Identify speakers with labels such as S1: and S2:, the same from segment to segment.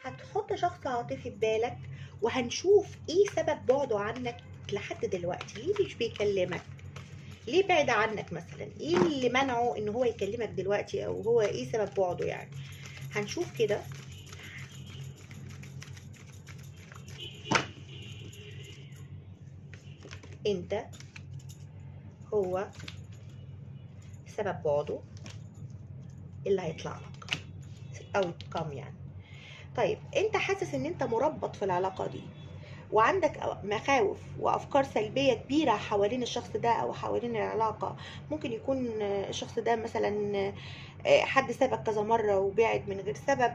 S1: هتحط شخص عاطفي في بالك، وهنشوف ايه سبب بعده عنك لحد دلوقتي. ليه مش بيكلمك؟ ليه بعد عنك مثلا؟ ايه اللي منعه ان هو يكلمك دلوقتي؟ او هو ايه سبب بعده يعني؟ هنشوف كده. انت هو سبب بعده اللي هيطلع لك outcome يعني. طيب انت حاسس ان انت مربط في العلاقة دي، وعندك مخاوف وافكار سلبيه كبيره حوالين الشخص ده او حوالين العلاقه. ممكن يكون الشخص ده مثلا حد سابك كذا مره وبعد من غير سبب،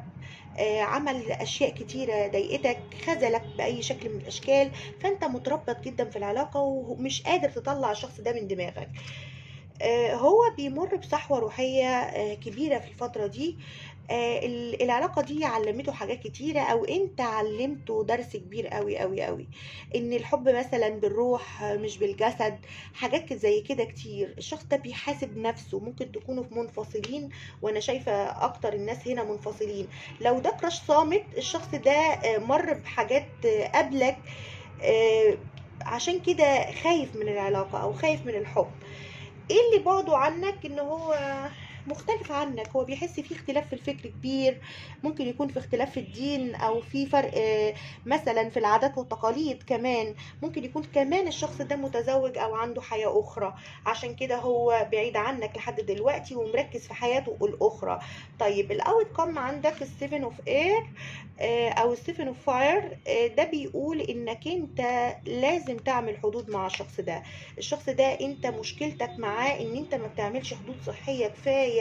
S1: عمل اشياء كتيره ضايقتك، خذلك باي شكل من الاشكال، فانت متربط جدا في العلاقه ومش قادر تطلع الشخص ده من دماغك. هو بيمر بصحوة روحية كبيرة في الفترة دي. العلاقة دي علمته حاجات كتيرة، او انت علمته درس كبير قوي قوي قوي، ان الحب مثلا بالروح مش بالجسد. حاجات زي كده كتير. الشخص ده بيحاسب نفسه. ممكن تكونوا في منفصلين، وانا شايفة اكتر الناس هنا منفصلين. لو ده كراش صامت، الشخص ده مر بحاجات قبلك، آه، عشان كده خايف من العلاقة او خايف من الحب. ايه اللي بعده عنك؟ ان هو مختلف عنك. هو بيحس فيه اختلاف في الفكر كبير. ممكن يكون في اختلاف في الدين، او في فرق مثلا في العادات والتقاليد كمان. ممكن يكون كمان الشخص ده متزوج او عنده حياة اخرى، عشان كده هو بعيد عنك لحد دلوقتي ومركز في حياته الاخرى. طيب الاوت كم عندك السيفن اوف اير او السيفن اوف فاير. ده بيقول انك انت لازم تعمل حدود مع الشخص ده. الشخص ده انت مشكلتك معاه ان انت ما بتعملش حدود صحية كفاية.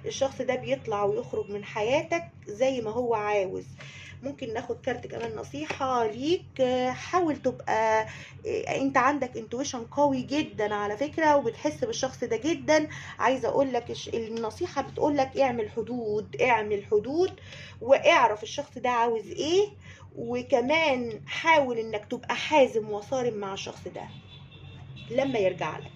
S1: الشخص ده بيطلع ويخرج من حياتك زي ما هو عاوز. ممكن ناخد كارت كمان نصيحة ليك. حاول تبقى انت عندك انتويشن قوي جدا على فكرة، وبتحس بالشخص ده جدا. عايزة اقول لك النصيحة بتقول لك اعمل حدود، اعمل حدود، واعرف الشخص ده عاوز ايه. وكمان حاول انك تبقى حازم وصارم مع الشخص ده لما يرجع لك.